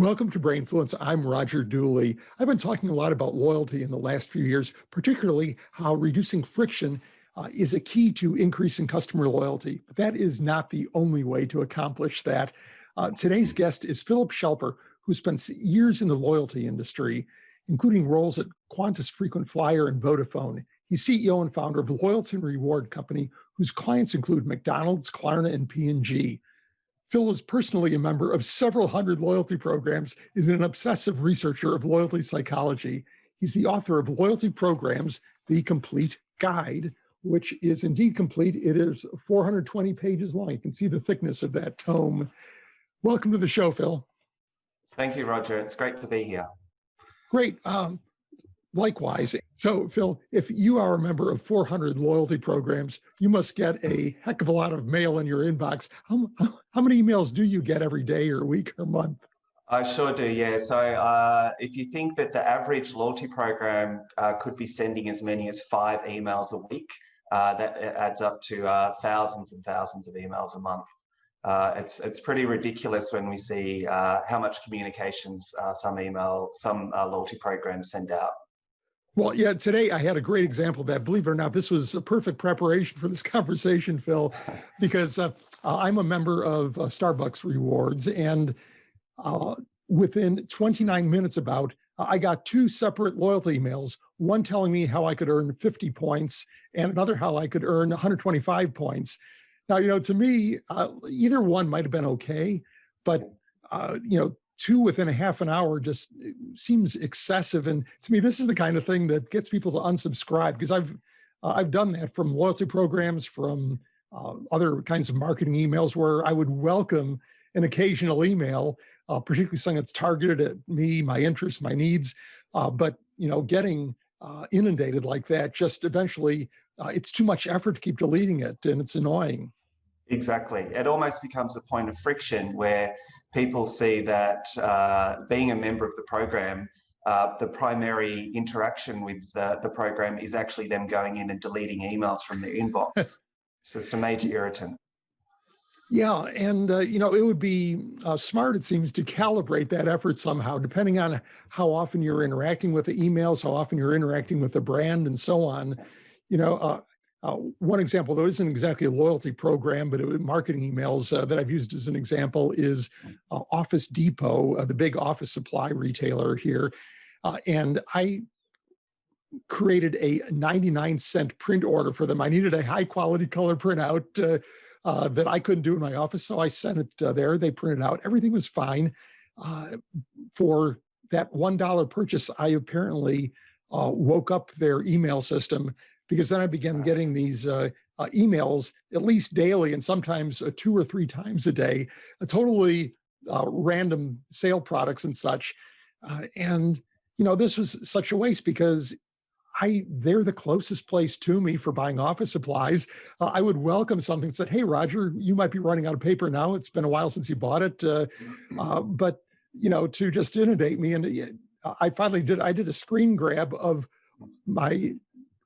Welcome to Brainfluence. I'm Roger Dooley. I've been talking a lot about loyalty in the last few years, particularly how reducing friction is a key to increasing customer loyalty. But that is not the only way to accomplish that. Today's guest is Philip Shelper, who spent years in the loyalty industry, including roles at Qantas Frequent Flyer and Vodafone. He's CEO and founder of a loyalty and reward company whose clients include McDonald's, Klarna, and P&G. Phil is personally a member of several hundred loyalty programs, is an obsessive researcher of loyalty psychology. He's the author of Loyalty Programs, The Complete Guide, which is indeed complete. It is 420 pages long. You can see the thickness of that tome. Welcome to the show, Phil. Thank you, Roger. It's great to be here. Great. Likewise. So, Phil, if you are a member of 400 loyalty programs, you must get a heck of a lot of mail in your inbox. How many emails do you get every day or week or month? I sure do, yeah. So if you think that the average loyalty program could be sending as many as 5 emails a week, that adds up to thousands and thousands of emails a month. It's pretty ridiculous when we see how much communications some loyalty programs send out. Well, yeah, today I had a great example of that. Believe it or not, this was a perfect preparation for this conversation, Phil, because I'm a member of Starbucks Rewards, and within 29 minutes I got 2 separate loyalty emails, one telling me how I could earn 50 points and another how I could earn 125 points. Now, to me, either one might have been okay, but, 2 within a half an hour just seems excessive. And to me, this is the kind of thing that gets people to unsubscribe, because I've done that from loyalty programs, from other kinds of marketing emails, where I would welcome an occasional email, particularly something that's targeted at me, my interests, my needs. But getting inundated like that, just eventually, it's too much effort to keep deleting it, and it's annoying. Exactly. It almost becomes a point of friction where people see that being a member of the program, the primary interaction with the program is actually them going in and deleting emails from their inbox. It's just a major irritant. Yeah, and it would be smart, it seems, to calibrate that effort somehow, depending on how often you're interacting with the emails, how often you're interacting with the brand, and so on. One example, though, isn't exactly a loyalty program, but marketing emails that I've used as an example is Office Depot, the big office supply retailer here. And I created a 99-cent print order for them. I needed a high-quality color printout that I couldn't do in my office, so I sent it there. They printed out. Everything was fine. For that $1 purchase, I apparently woke up their email system, because then I began getting these emails at least daily, and sometimes 2 or 3 times a day, totally random sale products and such. And this was such a waste, because they're the closest place to me for buying office supplies. I would welcome something that said, "Hey, Roger, you might be running out of paper now. It's been a while since you bought it." But to just inundate me, and I did a screen grab of my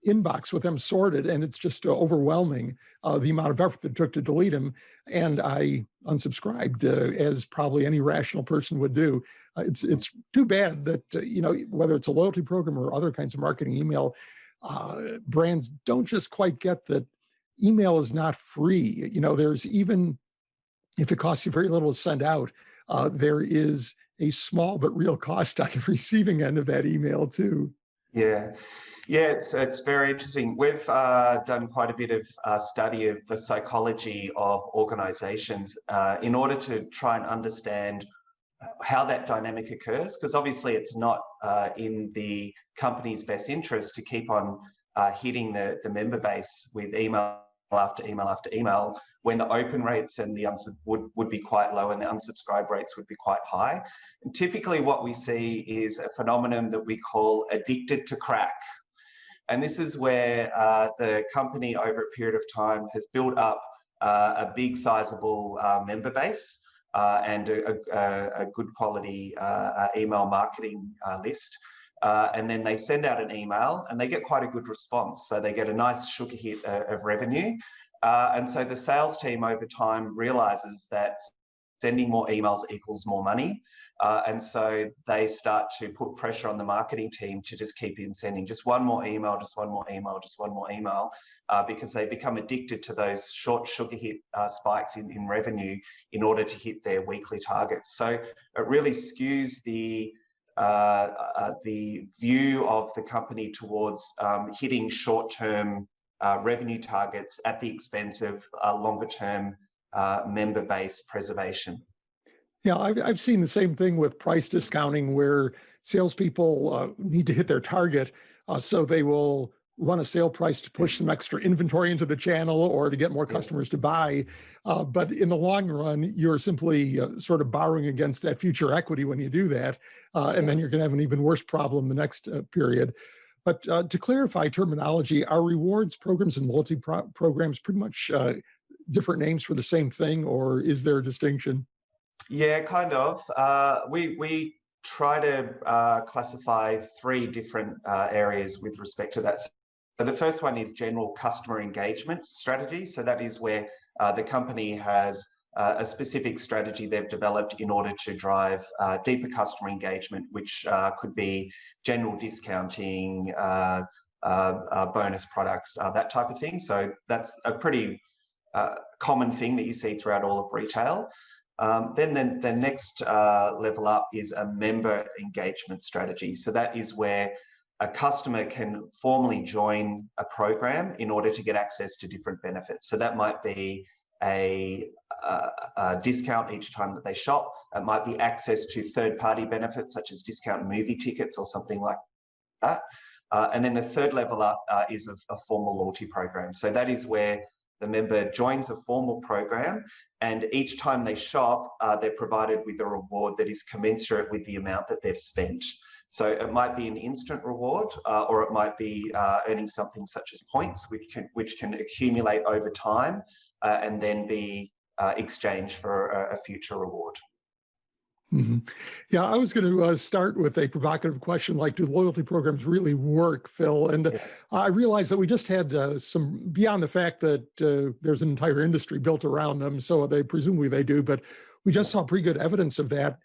inbox with them sorted, and it's just overwhelming, the amount of effort that it took to delete them. And I unsubscribed, as probably any rational person would do. It's too bad that whether it's a loyalty program or other kinds of marketing email, brands don't just quite get that email is not free. There's, even if it costs you very little to send out, there is a small but real cost on the receiving end of that email too. Yeah, it's very interesting. We've done quite a bit of study of the psychology of organizations in order to try and understand how that dynamic occurs, because obviously it's not in the company's best interest to keep on hitting the member base with email after email after email, when the open rates and the would be quite low and the unsubscribe rates would be quite high. And typically what we see is a phenomenon that we call addicted to crack. And this is where the company over a period of time has built up a big sizable member base and a good quality email marketing list. And then they send out an email and they get quite a good response. So they get a nice sugar hit of revenue. And so the sales team over time realizes that sending more emails equals more money. And so they start to put pressure on the marketing team to just keep sending just one more email, just one more email, just one more email, because they become addicted to those short sugar hit spikes in revenue in order to hit their weekly targets. So it really skews the view of the company towards hitting short-term revenue targets at the expense of longer-term member base preservation. Yeah, I've seen the same thing with price discounting, where salespeople need to hit their target, so they will run a sale price to push some extra inventory into the channel or to get more customers to buy. But in the long run, you're simply sort of borrowing against that future equity when you do that, and then you're going to have an even worse problem the next period. But to clarify terminology, are rewards programs and loyalty programs pretty much different names for the same thing, or is there a distinction? Yeah, kind of. We try to classify three different areas with respect to that. So the first one is general customer engagement strategy. So that is where the company has a specific strategy they've developed in order to drive deeper customer engagement, which could be general discounting, bonus products, that type of thing. So that's a pretty common thing that you see throughout all of retail. Then the next level up is a member engagement strategy. So that is where a customer can formally join a program in order to get access to different benefits. So that might be a discount each time that they shop. It might be access to third-party benefits such as discount movie tickets or something like that. And then the third level up is a formal loyalty program. So that is where the member joins a formal program, and each time they shop, they're provided with a reward that is commensurate with the amount that they've spent. So it might be an instant reward, or it might be earning something such as points, which can accumulate over time and then be exchanged for a future reward. Mm-hmm. Yeah, I was going to start with a provocative question like, do loyalty programs really work, Phil? And I realized that we just had some, beyond the fact that there's an entire industry built around them, so presumably they do, but we just saw pretty good evidence of that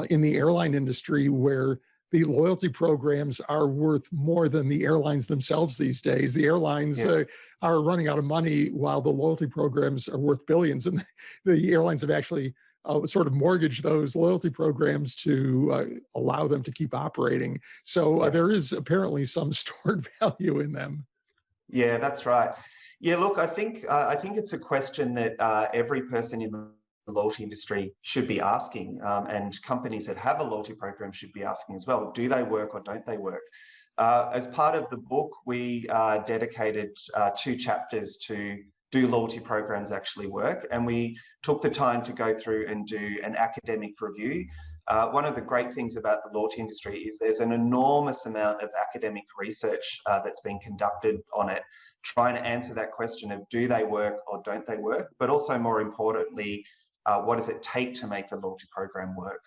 in the airline industry, where the loyalty programs are worth more than the airlines themselves these days. The airlines are running out of money while the loyalty programs are worth billions, and the airlines have actually sort of mortgage those loyalty programs to allow them to keep operating. So there is apparently some stored value in them. Yeah, that's right. Yeah, look, I think it's a question that every person in the loyalty industry should be asking, and companies that have a loyalty program should be asking as well. Do they work or don't they work? As part of the book, we dedicated 2 chapters to do loyalty programs actually work? And we took the time to go through and do an academic review. One of the great things about the loyalty industry is there's an enormous amount of academic research that's been conducted on it, trying to answer that question of do they work or don't they work? But also more importantly, what does it take to make a loyalty program work?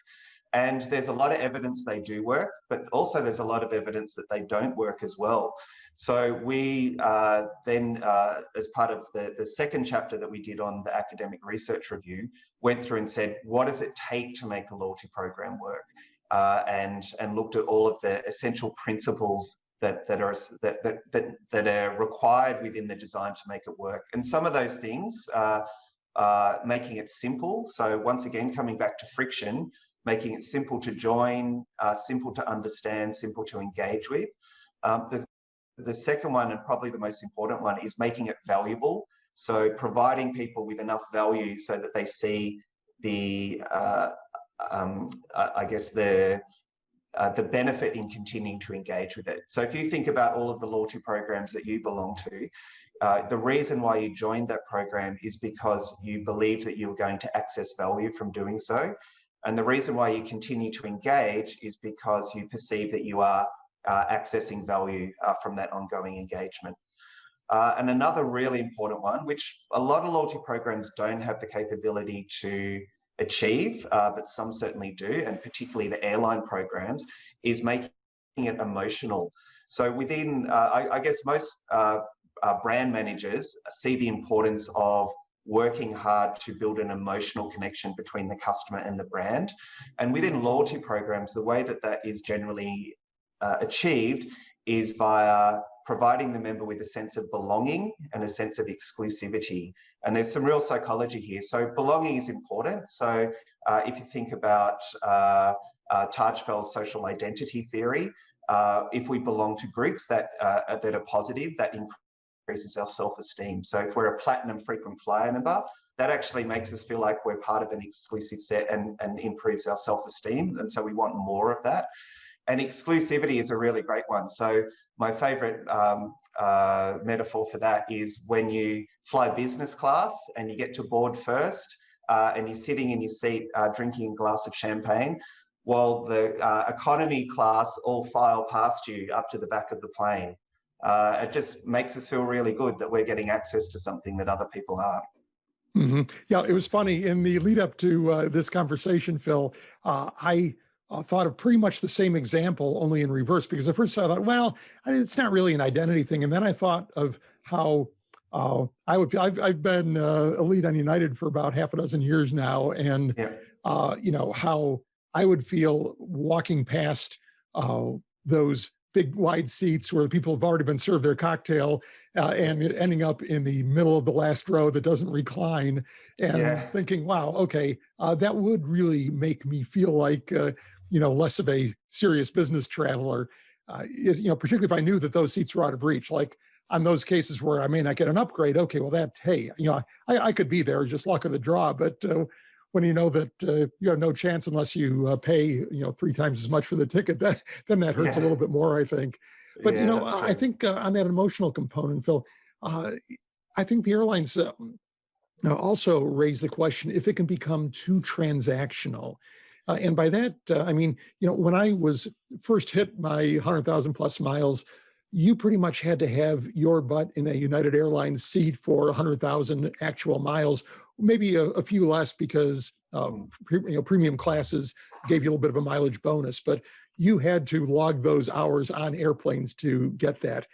And there's a lot of evidence they do work, but also there's a lot of evidence that they don't work as well. So we then, as part of the second chapter that we did on the academic research review, went through and said, what does it take to make a loyalty program work? And looked at all of the essential principles that are required within the design to make it work. And some of those things are making it simple. So once again, coming back to friction, making it simple to join, simple to understand, simple to engage with. The second one, and probably the most important one, is making it valuable. So providing people with enough value so that they see the, I guess, the benefit in continuing to engage with it. So if you think about all of the loyalty programs that you belong to, the reason why you joined that program is because you believe that you were going to access value from doing so. And the reason why you continue to engage is because you perceive that you are accessing value from that ongoing engagement. And another really important one, which a lot of loyalty programs don't have the capability to achieve, but some certainly do, and particularly the airline programs, is making it emotional. So within, I guess most brand managers see the importance of working hard to build an emotional connection between the customer and the brand. And within loyalty programs, the way that that is generally achieved is via providing the member with a sense of belonging and a sense of exclusivity. And there's some real psychology here. So belonging is important. So if you think about Tajfel's social identity theory, if we belong to groups that are positive, that increases our self-esteem. So if we're a platinum frequent flyer member, that actually makes us feel like we're part of an exclusive set and improves our self-esteem. And so we want more of that. And exclusivity is a really great one. So my favorite metaphor for that is when you fly business class and you get to board first and you're sitting in your seat drinking a glass of champagne, while the economy class all file past you up to the back of the plane. It just makes us feel really good that we're getting access to something that other people aren't. Mm-hmm. Yeah, it was funny in the lead up to this conversation, Phil. I thought of pretty much the same example, only in reverse, because at first I thought, well, it's not really an identity thing. And then I thought of how I've been a lead on United for about half a dozen years now. And, how I would feel walking past those big wide seats where people have already been served their cocktail and ending up in the middle of the last row that doesn't recline and thinking, wow, okay, that would really make me feel like, less of a serious business traveler, particularly if I knew that those seats were out of reach, like on those cases where I may not get an upgrade. Okay, well I could be there, just luck of the draw. But when you know that you have no chance unless you pay, 3 times as much for the ticket, then that hurts a little bit more, I think. But, I think on that emotional component, Phil, I think the airlines also raise the question if it can become too transactional. And by that, I mean, when I was first hit my 100,000 plus miles, you pretty much had to have your butt in a United Airlines seat for 100,000 actual miles, maybe a few less because premium classes gave you a little bit of a mileage bonus, but you had to log those hours on airplanes to get that.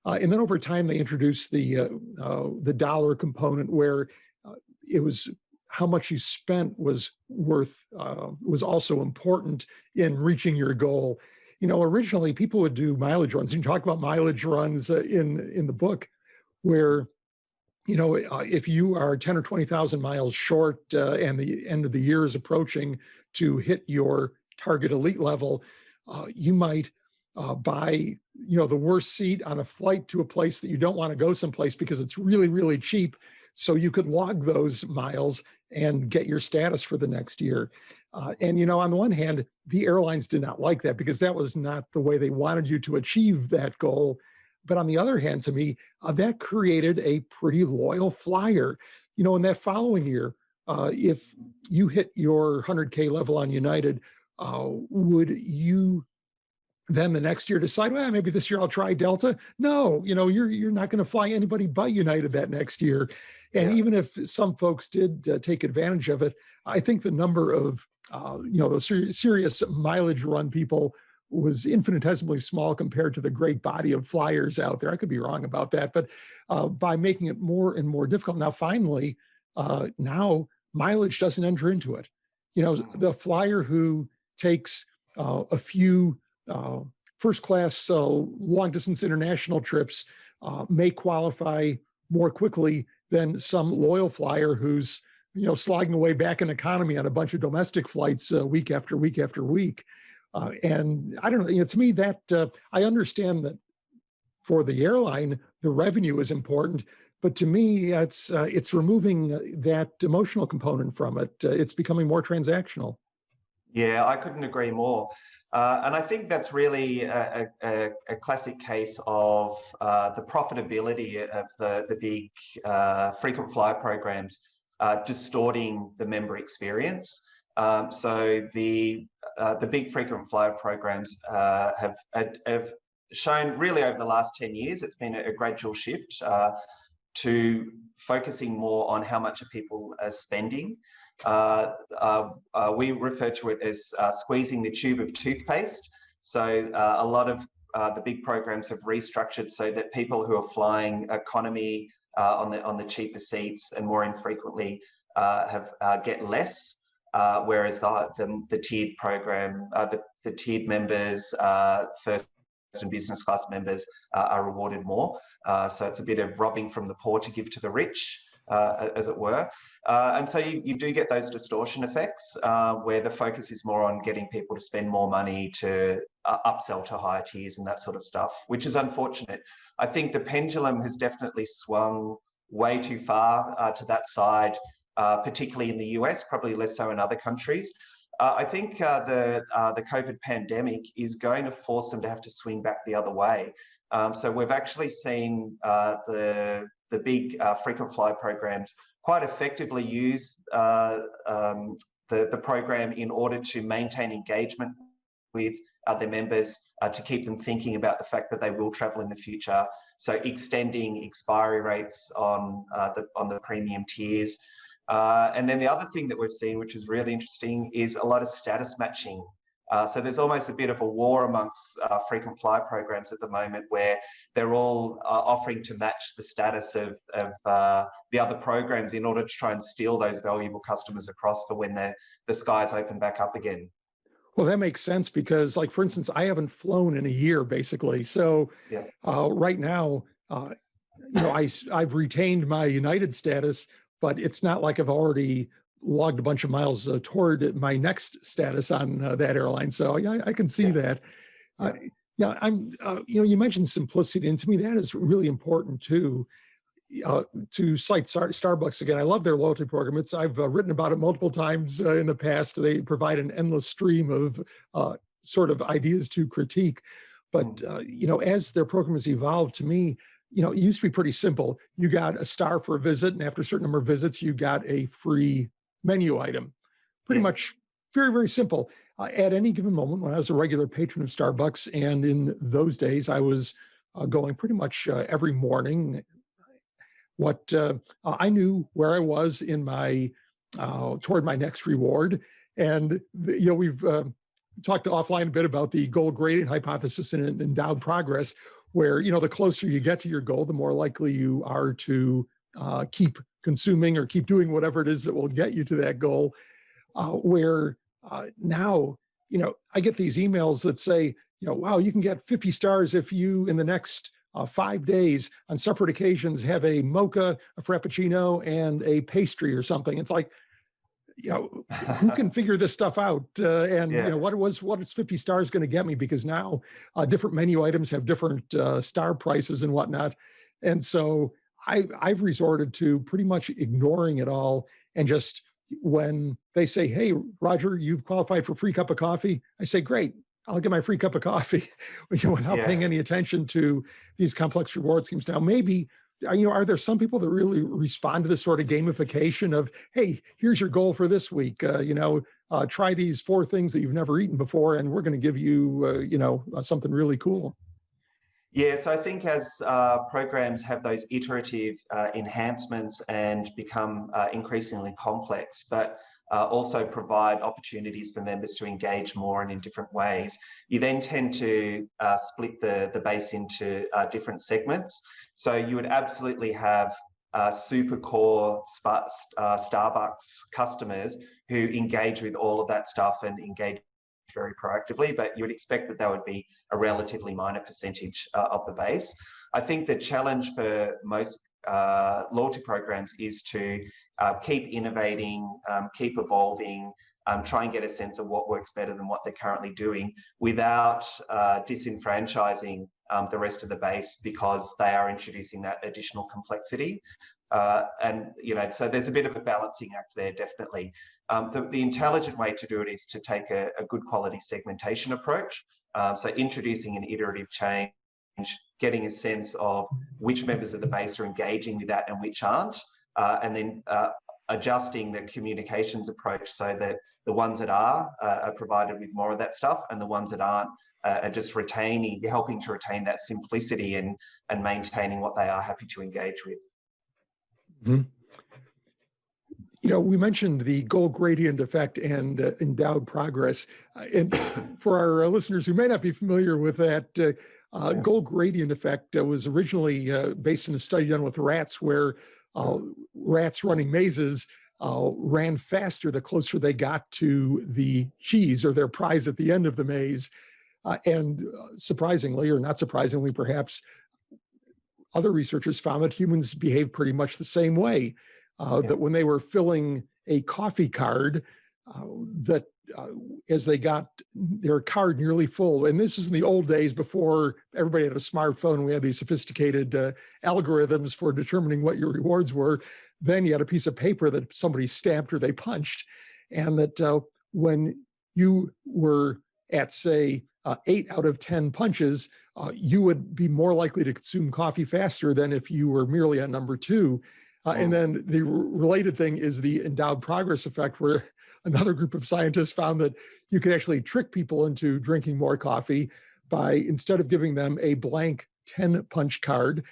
And then over time, they introduced the dollar component where it was how much you spent was also important in reaching your goal. Originally people would do mileage runs. You talk about mileage runs in the book where, if you are 10 or 20,000 miles short and the end of the year is approaching to hit your target elite level, you might buy, the worst seat on a flight to a place that you don't want to go someplace because it's really, really cheap. So you could log those miles and get your status for the next year. And, on the one hand, the airlines did not like that because that was not the way they wanted you to achieve that goal. But on the other hand, to me, that created a pretty loyal flyer. In that following year, if you hit your 100K level on United, would you then the next year decide, well, maybe this year I'll try Delta? No, you're not going to fly anybody but United that next year. And even if some folks did take advantage of it, I think the number of those serious mileage run people was infinitesimally small compared to the great body of flyers out there. I could be wrong about that, but by making it more and more difficult, now finally, now mileage doesn't enter into it. The flyer who takes a few first class long distance international trips may qualify more quickly than some loyal flyer who's slogging away back in economy on a bunch of domestic flights week after week after week. And I don't know, to me that I understand that for the airline, the revenue is important, but to me, it's removing that emotional component from it. It's becoming more transactional. Yeah, I couldn't agree more. And I think that's really a classic case of the profitability of the big frequent flyer programs distorting the member experience. So the big frequent flyer programs have shown really over the last 10 years, it's been a gradual shift to focusing more on how much people are spending. We refer to it as squeezing the tube of toothpaste. So a lot of the big programs have restructured so that people who are flying economy on the cheaper seats, and more infrequently get less. Whereas the tiered program, the tiered members, first and business class members are rewarded more. So it's a bit of robbing from the poor to give to the rich, as it were. And so you do get those distortion effects where the focus is more on getting people to spend more money to upsell to higher tiers and that sort of stuff, which is unfortunate. I think the pendulum has definitely swung way too far to that side, particularly in the US, probably less so in other countries. I think the COVID pandemic is going to force them to have to swing back the other way. So we've actually seen the big frequent flyer programs quite effectively use the program in order to maintain engagement with their members, to keep them thinking about the fact that they will travel in the future. So extending expiry rates on the premium tiers. And then the other thing that we've seen, which is really interesting, is a lot of status matching. So there's almost a bit of a war amongst frequent flyer programs at the moment, where they're all offering to match the status of the other programs in order to try and steal those valuable customers across for when the skies open back up again. Well, that makes sense because, like, for instance, I haven't flown in a year, basically. So Yeah. right now, I've retained my United status, but it's not like I've already logged a bunch of miles toward my next status on that airline. So yeah, I can see that. I'm, you mentioned simplicity, and to me, that is really important too. To cite Starbucks again, I love their loyalty program. I've written about it multiple times in the past. They provide an endless stream of sort of ideas to critique. But as their program has evolved, to me, it used to be pretty simple. You got a star for a visit, and after a certain number of visits, you got a free menu item. Pretty much very, very simple. At any given moment, when I was a regular patron of Starbucks, and in those days, I was going pretty much every morning. I knew where I was in my toward my next reward, and we've talked offline a bit about the goal gradient hypothesis and endowed progress, where the closer you get to your goal, the more likely you are to keep consuming or keep doing whatever it is that will get you to that goal. Now, I get these emails that say, wow, you can get 50 stars if you, in the next 5 days, on separate occasions, have a mocha, a frappuccino, and a pastry or something. It's like, who can figure this stuff out? What is 50 stars going to get me? Because now different menu items have different star prices and whatnot. And so I've resorted to pretty much ignoring it all, and just when they say, hey, Roger, you've qualified for a free cup of coffee, I say, great, I'll get my free cup of coffee without paying any attention to these complex reward schemes. Now, maybe, are there some people that really respond to this sort of gamification of, hey, here's your goal for this week, try these 4 things that you've never eaten before, and we're going to give you, something really cool. Yeah, so I think as programs have those iterative enhancements and become increasingly complex, but also provide opportunities for members to engage more and in different ways, you then tend to split the base into different segments. So you would absolutely have super core Starbucks customers who engage with all of that stuff and engage very proactively, but you would expect that would be a relatively minor percentage of the base. I think the challenge for most loyalty programs is to keep innovating, keep evolving, try and get a sense of what works better than what they're currently doing without disenfranchising the rest of the base, because they are introducing that additional complexity. So there's a bit of a balancing act there, definitely. The intelligent way to do it is to take a good quality segmentation approach. So introducing an iterative change, getting a sense of which members of the base are engaging with that and which aren't, and then adjusting the communications approach so that the ones that are provided with more of that stuff, and the ones that aren't are just helping to retain that simplicity and maintaining what they are happy to engage with. Mm-hmm. We mentioned the goal gradient effect and endowed progress. And for our listeners who may not be familiar with that, Yeah. Goal gradient effect was originally based on a study done with rats where rats running mazes ran faster the closer they got to the cheese or their prize at the end of the maze. And surprisingly, or not surprisingly, perhaps, other researchers found that humans behave pretty much the same way. That when they were filling a coffee card, that as they got their card nearly full, and this is in the old days before everybody had a smartphone, we had these sophisticated algorithms for determining what your rewards were. Then you had a piece of paper that somebody stamped or they punched, and that when you were at, say, 8 out of 10 punches, you would be more likely to consume coffee faster than if you were merely at number 2. And then the related thing is the endowed progress effect, where another group of scientists found that you could actually trick people into drinking more coffee by, instead of giving them a blank 10 punch card,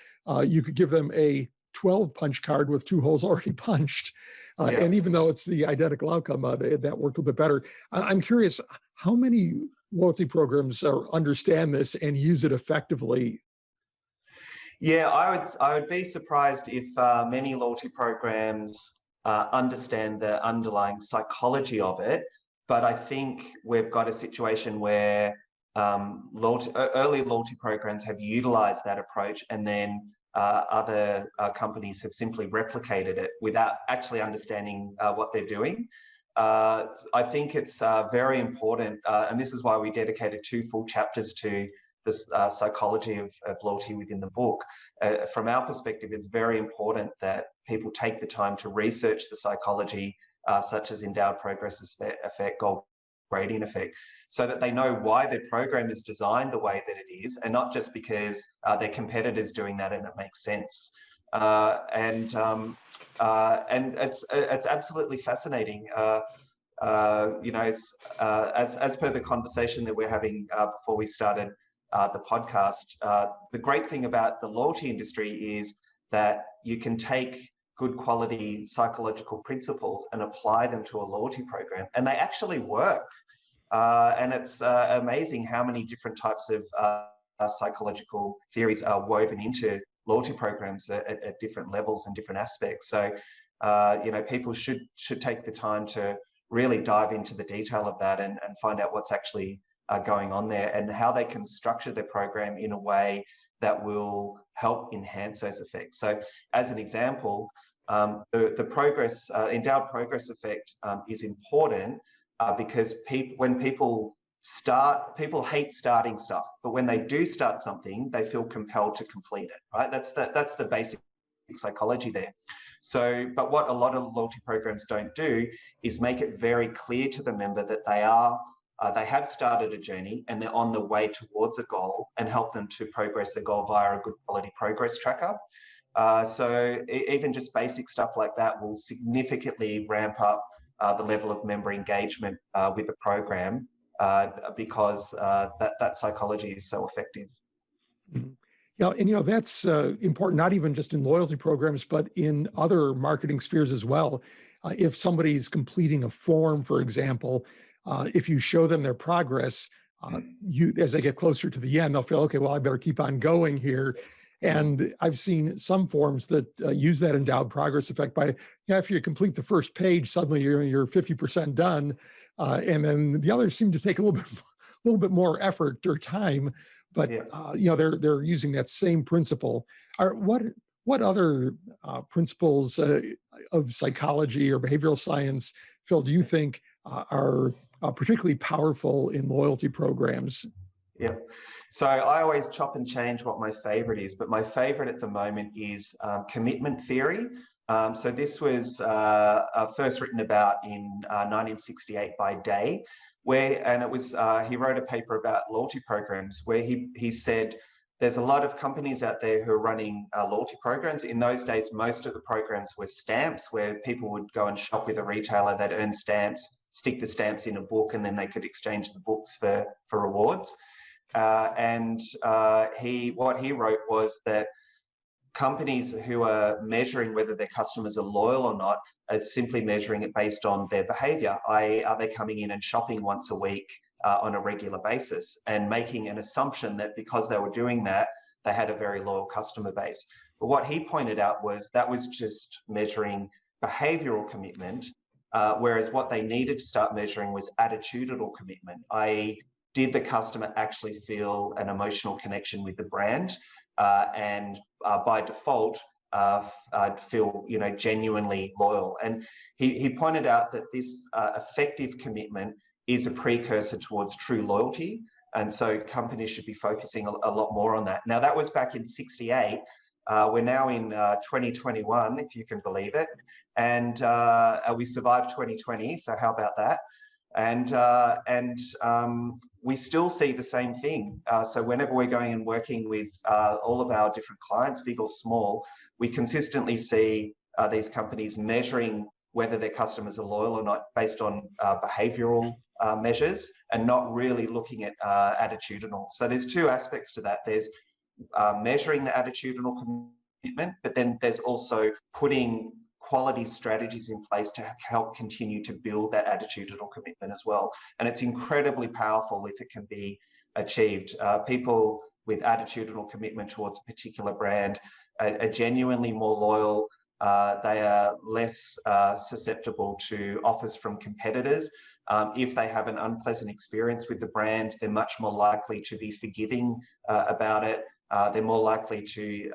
you could give them a 12 punch card with 2 holes already punched. And even though it's the identical outcome, that worked a bit better. I'm curious, how many loyalty programs understand this and use it effectively? Yeah, I would be surprised if many loyalty programs understand the underlying psychology of it. But I think we've got a situation where early loyalty programs have utilized that approach, and then other companies have simply replicated it without actually understanding what they're doing. I think it's very important, and this is why we dedicated 2 full chapters to this psychology of loyalty within the book. From our perspective, it's very important that people take the time to research the psychology, such as endowed progress effect, goal gradient effect, so that they know why their program is designed the way that it is, and not just because their competitors doing that and it makes sense. And it's absolutely fascinating. You know, as per the conversation that we're having before we started the podcast, the great thing about the loyalty industry is that you can take good quality psychological principles and apply them to a loyalty program, and they actually work. And it's amazing how many different types of psychological theories are woven into loyalty programs at different levels and different aspects. So, you know, people should take the time to really dive into the detail of that and find out what's actually going on there, and how they can structure their program in a way that will help enhance those effects. So, as an example, the endowed progress effect is important because when people hate starting stuff, but when they do start something, they feel compelled to complete it. Right? That's the basic psychology there. So, but what a lot of loyalty programs don't do is make it very clear to the member that they have started a journey and they're on the way towards a goal, and help them to progress the goal via a good quality progress tracker. So even just basic stuff like that will significantly ramp up the level of member engagement with the program because that psychology is so effective. Mm-hmm. Yeah, and that's important, not even just in loyalty programs, but in other marketing spheres as well. If somebody's completing a form, for example, if you show them their progress, as they get closer to the end, they'll feel, okay, well, I better keep on going here. And I've seen some forms that use that endowed progress effect by, after you complete the first page, suddenly you're 50% done, and then the others seem to take a little bit more effort or time. But they're using that same principle. What other principles of psychology or behavioral science, Phil, do you think are particularly powerful in loyalty programs? Yeah. So I always chop and change what my favorite is, but my favorite at the moment is commitment theory. So this was first written about in 1968 by Day, and it was he wrote a paper about loyalty programs where he said there's a lot of companies out there who are running loyalty programs. In those days, most of the programs were stamps, where people would go and shop with a retailer, they'd earn stamps, stick the stamps in a book, and then they could exchange the books for rewards. What he wrote was that companies who are measuring whether their customers are loyal or not are simply measuring it based on their behavior, i.e., are they coming in and shopping once a week on a regular basis, and making an assumption that because they were doing that, they had a very loyal customer base. But what he pointed out was that was just measuring behavioral commitment, whereas what they needed to start measuring was attitudinal commitment, i.e., did the customer actually feel an emotional connection with the brand, and by default feel genuinely loyal. And he pointed out that this effective commitment is a precursor towards true loyalty, and so companies should be focusing a lot more on that. Now, that was back in '68. We're now in 2021, if you can believe it, and we survived 2020. So how about that? And we still see the same thing. So whenever we're going and working with all of our different clients, big or small, we consistently see these companies measuring whether their customers are loyal or not based on behavioral measures, and not really looking at attitudinal. So there's two aspects to that. There's measuring the attitudinal commitment, but then there's also putting quality strategies in place to help continue to build that attitudinal commitment as well. And it's incredibly powerful if it can be achieved. People with attitudinal commitment towards a particular brand are genuinely more loyal. They are less susceptible to offers from competitors. If they have an unpleasant experience with the brand, they're much more likely to be forgiving about it. They're more likely to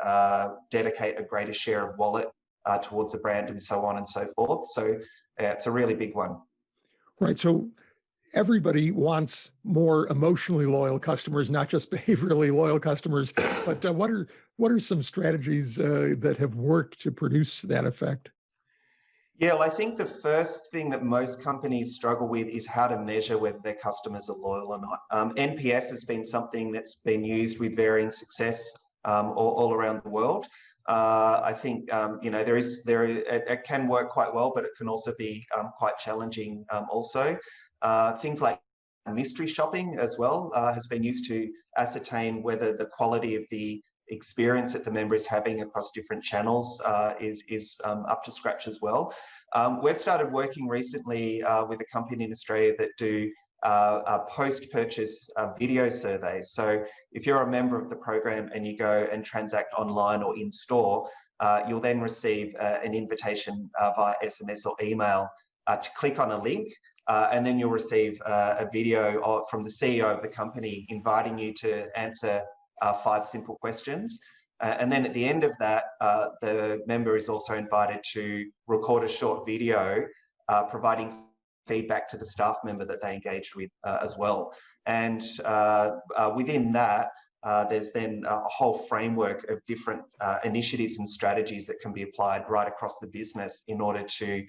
dedicate a greater share of wallet towards the brand, and so on and so forth. So it's a really big one. Right. So everybody wants more emotionally loyal customers, not just behaviorally loyal customers. But what are some strategies that have worked to produce that effect? Yeah, well, I think the first thing that most companies struggle with is how to measure whether their customers are loyal or not. NPS has been something that's been used with varying success all around the world. I think it can work quite well, but it can also be quite challenging. Also, things like mystery shopping as well has been used to ascertain whether the quality of the experience that the member is having across different channels is up to scratch as well. We've started working recently with a company in Australia that do post-purchase video surveys. So if you're a member of the program and you go and transact online or in store, you'll then receive an invitation via SMS or email to click on a link, and then you'll receive a video from the CEO of the company inviting you to answer 5 simple questions. And then at the end of that, the member is also invited to record a short video providing feedback to the staff member that they engaged with as well. And within that, there's then a whole framework of different initiatives and strategies that can be applied right across the business in order to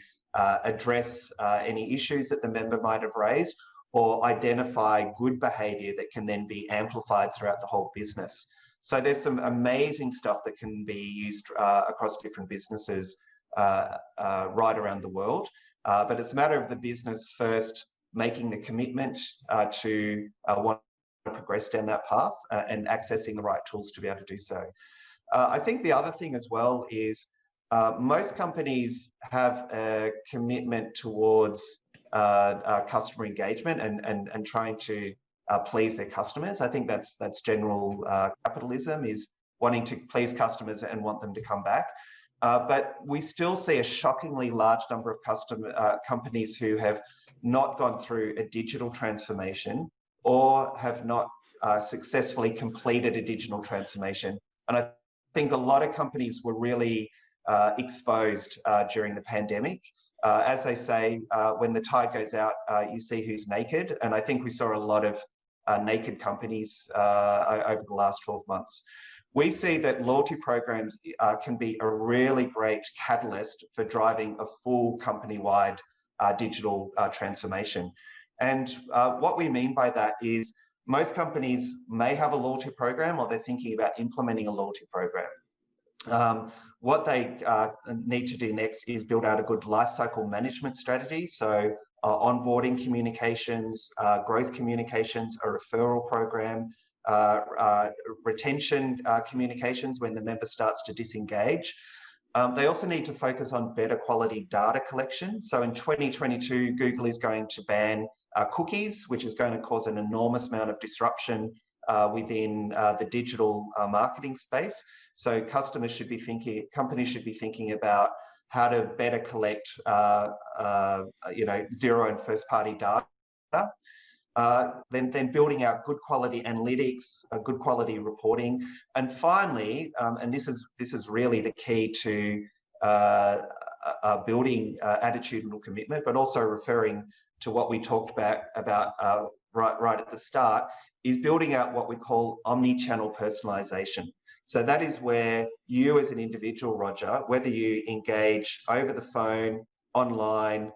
address any issues that the member might have raised, or identify good behavior that can then be amplified throughout the whole business. So there's some amazing stuff that can be used across different businesses right around the world. But it's a matter of the business first making the commitment to want to progress down that path and accessing the right tools to be able to do so. I think the other thing as well is most companies have a commitment towards customer engagement and trying to please their customers. I think that's general capitalism, is wanting to please customers and want them to come back. But we still see a shockingly large number of companies who have not gone through a digital transformation or have not successfully completed a digital transformation. And I think a lot of companies were really exposed during the pandemic. As they say, when the tide goes out, you see who's naked. And I think we saw a lot of naked companies over the last 12 months. We see that loyalty programs can be a really great catalyst for driving a full company-wide digital transformation. And what we mean by that is most companies may have a loyalty program, or they're thinking about implementing a loyalty program. What they need to do next is build out a good lifecycle management strategy. So onboarding communications, growth communications, a referral program, retention communications when the member starts to disengage. They also need to focus on better quality data collection. So in 2022, Google is going to ban cookies, which is going to cause an enormous amount of disruption within the digital marketing space. So companies should be thinking about how to better collect, zero and first party data. Then building out good quality analytics, good quality reporting, and finally, and this is really the key to building attitudinal commitment, but also referring to what we talked about right at the start, is building out what we call omni-channel personalization. So that is where you as an individual, Roger, whether you engage over the phone, online,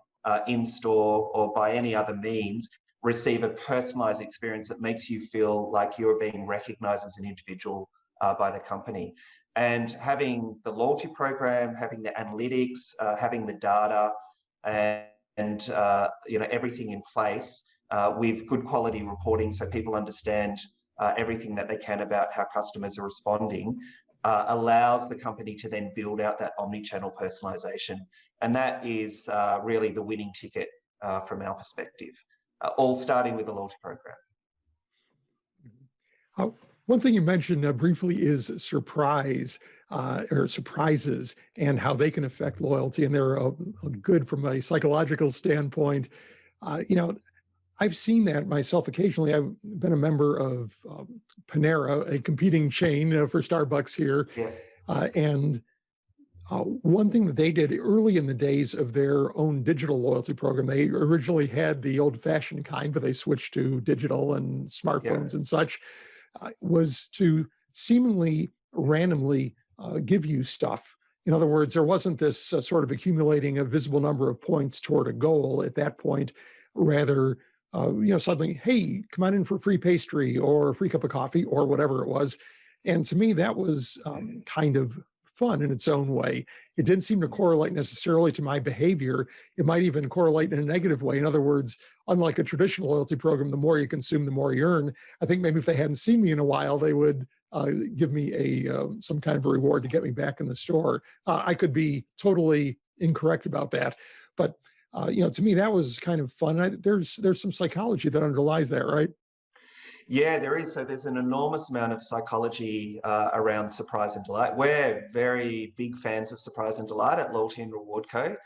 in-store, or by any other means, receive a personalized experience that makes you feel like you're being recognized as an individual by the company. And having the loyalty program, having the analytics, having the data, and everything in place with good quality reporting, so people understand everything that they can about how customers are responding, allows the company to then build out that omni-channel personalization. And that is really the winning ticket from our perspective, all starting with the loyalty program. One thing you mentioned briefly is surprises and how they can affect loyalty. And they're good from a psychological standpoint. I've seen that myself occasionally. I've been a member of Panera, a competing chain for Starbucks here. Yeah. And one thing that they did early in the days of their own digital loyalty program, they originally had the old-fashioned kind, but they switched to digital and smartphones and such, was to seemingly randomly give you stuff. In other words, there wasn't this sort of accumulating a visible number of points toward a goal at that point. Rather, suddenly, hey, come on in for free pastry or a free cup of coffee or whatever it was. And to me, that was kind of fun in its own way. It didn't seem to correlate necessarily to my behavior. It might even correlate in a negative way. In other words, unlike a traditional loyalty program, the more you consume, the more you earn. I think maybe if they hadn't seen me in a while, they would give me some kind of a reward to get me back in the store. I could be totally incorrect about that, but to me, that was kind of fun. There's some psychology that underlies that, right? Yeah, there is. So there's an enormous amount of psychology around surprise and delight. We're very big fans of surprise and delight at Loyalty and Reward Co.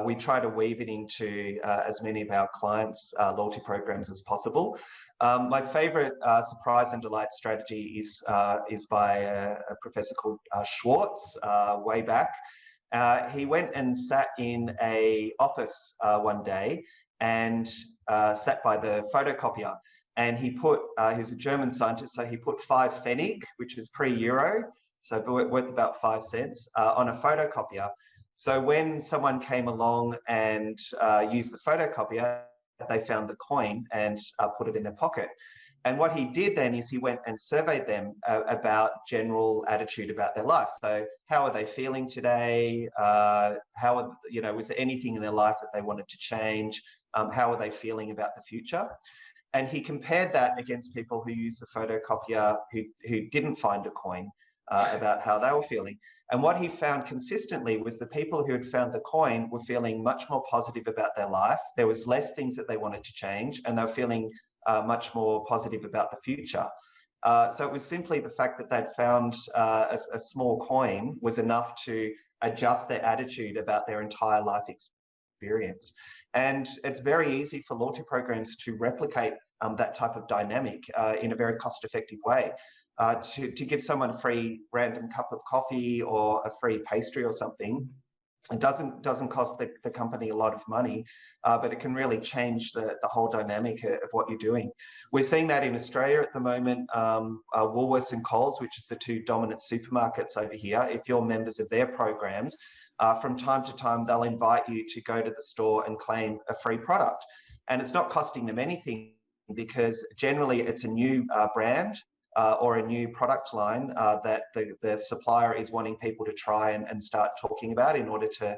We try to weave it into as many of our clients' loyalty programs as possible. My favorite surprise and delight strategy is by a professor called Schwartz way back. He went and sat in an office one day and sat by the photocopier. And he he's a German scientist, so he put 5 Pfennig, which is pre-euro, so worth about 5 cents, on a photocopier. So when someone came along and used the photocopier, they found the coin and put it in their pocket. And what he did then is he went and surveyed them about general attitude about their life. So how are they feeling today? Was there anything in their life that they wanted to change? How are they feeling about the future? And he compared that against people who used the photocopier who didn't find a coin about how they were feeling. And what he found consistently was the people who had found the coin were feeling much more positive about their life. There was less things that they wanted to change, and they were feeling much more positive about the future. So it was simply the fact that they'd found a small coin was enough to adjust their attitude about their entire life experience. And it's very easy for loyalty programs to replicate that type of dynamic in a very cost-effective way. To give someone a free random cup of coffee or a free pastry or something, it doesn't cost the company a lot of money, but it can really change the whole dynamic of what you're doing. We're seeing that in Australia at the moment. Woolworths and Coles, which is the 2 dominant supermarkets over here, if you're members of their programs, from time to time, they'll invite you to go to the store and claim a free product. And it's not costing them anything because generally it's a new brand or a new product line that the supplier is wanting people to try and start talking about in order to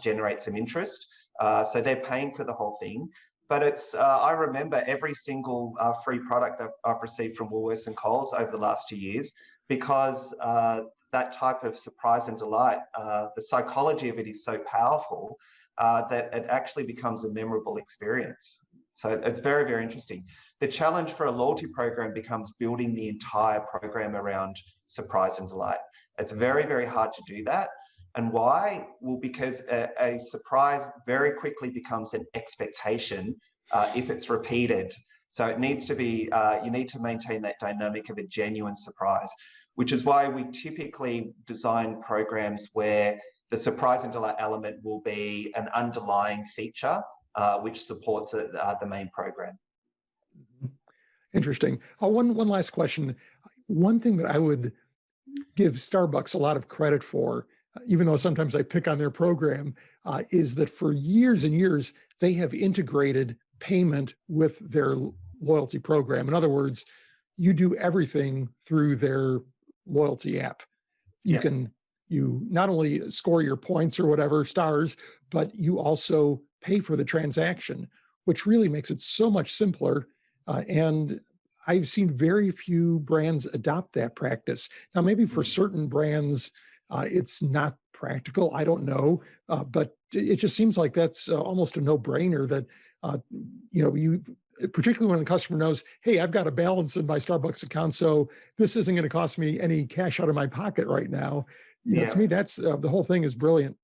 generate some interest. So they're paying for the whole thing. But I remember every single free product that I've received from Woolworths and Coles over the last 2 years because that type of surprise and delight, the psychology of it is so powerful that it actually becomes a memorable experience. So it's very, very interesting. The challenge for a loyalty program becomes building the entire program around surprise and delight. It's very, very hard to do that. And why? Well, because a surprise very quickly becomes an expectation if it's repeated. So it needs to be, you need to maintain that dynamic of a genuine surprise, which is why we typically design programs where the surprise and delight element will be an underlying feature which supports the main program. Interesting. One last question. One thing that I would give Starbucks a lot of credit for, even though sometimes I pick on their program, is that for years and years, they have integrated payment with their loyalty program. In other words, you do everything through their loyalty app. You not only score your points or whatever, stars, but you also pay for the transaction, which really makes it so much simpler. And I've seen very few brands adopt that practice. Now, maybe for certain brands, it's not practical. I don't know, but it just seems like that's almost a no-brainer that, you, particularly when the customer knows, hey, I've got a balance in my Starbucks account, so this isn't going to cost me any cash out of my pocket right now. To me, that's the whole thing is brilliant.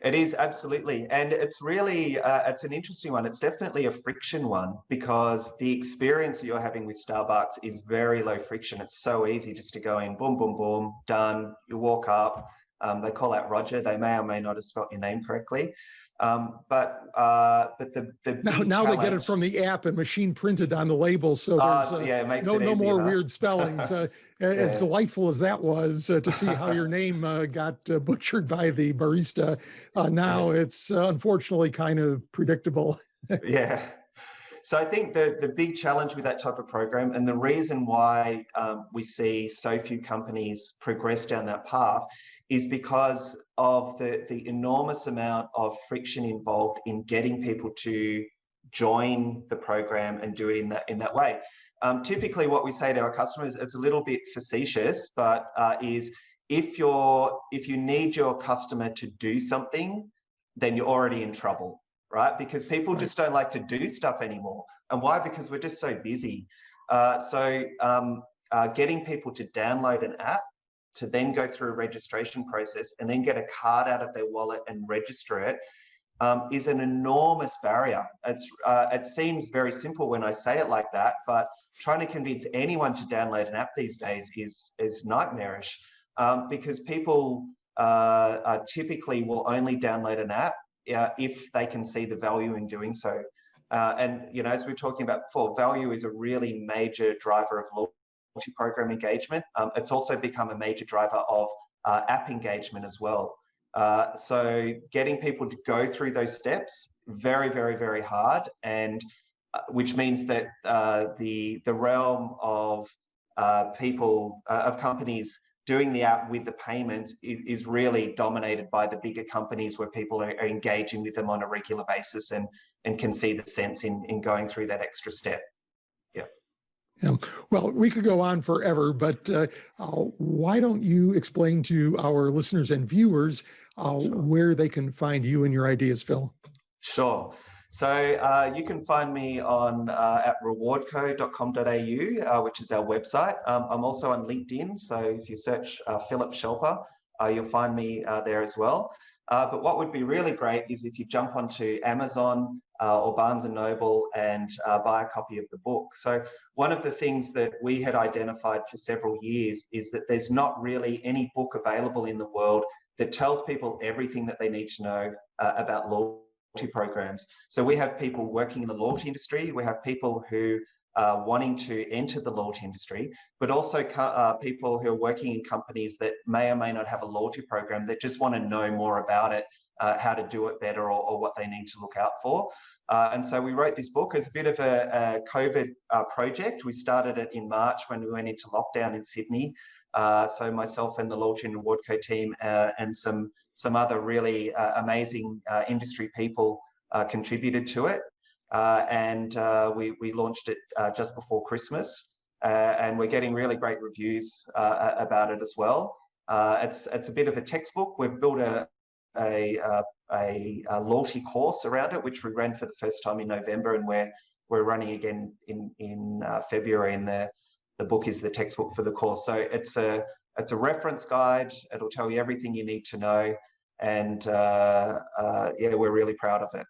It is, absolutely. And it's really, it's an interesting one. It's definitely a friction one because the experience that you're having with Starbucks is very low friction. It's so easy just to go in, boom, boom, boom, done. You walk up. They call out Roger. They may or may not have spelt your name correctly. But the now they get it from the app and machine printed on the label, so there's it makes no easy, more weird spellings. As delightful as that was to see how your name got butchered by the barista, now it's unfortunately kind of predictable. Yeah. So I think the big challenge with that type of program, and the reason why we see so few companies progress down that path, is because of the enormous amount of friction involved in getting people to join the program and do it in that way. Typically, what we say to our customers, it's a little bit facetious, but is if you need your customer to do something, then you're already in trouble, right? Because people just don't like to do stuff anymore. And why? Because we're just so busy. So getting people to download an app, to then go through a registration process and then get a card out of their wallet and register it, is an enormous barrier. It seems very simple when I say it like that, but trying to convince anyone to download an app these days is nightmarish because people typically will only download an app if they can see the value in doing so. And as we were talking about before, value is a really major driver of loyalty program engagement. It's also become a major driver of app engagement as well. So getting people to go through those steps, very, very, very hard, and which means that the realm of companies doing the app with the payments is really dominated by the bigger companies where people are engaging with them on a regular basis and can see the sense in going through that extra step. Well, we could go on forever, but why don't you explain to our listeners and viewers where they can find you and your ideas, Phil? Sure. So you can find me on at rewardco.com.au, which is our website. I'm also on LinkedIn, so if you search Philip Shelper, you'll find me there as well. But what would be really great is if you jump onto Amazon or Barnes & Noble and buy a copy of the book. So one of the things that we had identified for several years is that there's not really any book available in the world that tells people everything that they need to know about loyalty programs. So we have people working in the loyalty industry, we have people who are wanting to enter the loyalty industry, but also people who are working in companies that may or may not have a loyalty program that just want to know more about it, how to do it better or what they need to look out for. And so we wrote this book as a bit of a COVID project. We started it in March when we went into lockdown in Sydney. So myself and the Loyalty and Reward Co team and some other really amazing industry people contributed to it. And we launched it just before Christmas. And we're getting really great reviews about it as well. It's a bit of a textbook. We've built a a loyalty course around it, which we ran for the first time in November, and we're running again in February. And the book is the textbook for the course. So it's a reference guide. It'll tell you everything you need to know, and yeah, we're really proud of it.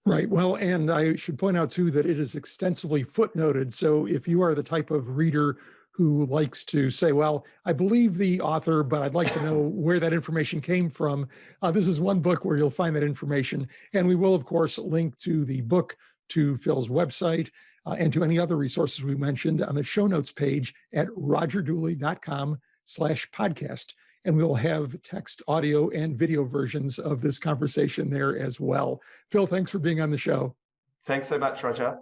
Right. Well, and I should point out too that it is extensively footnoted. So if you are the type of reader who likes to say, well, I believe the author, but I'd like to know where that information came from, this is one book where you'll find that information. And we will, of course, link to the book, to Phil's website, and to any other resources we mentioned on the show notes page at rogerdooley.com/podcast. And we'll have text, audio, and video versions of this conversation there as well. Phil, thanks for being on the show. Thanks so much, Roger.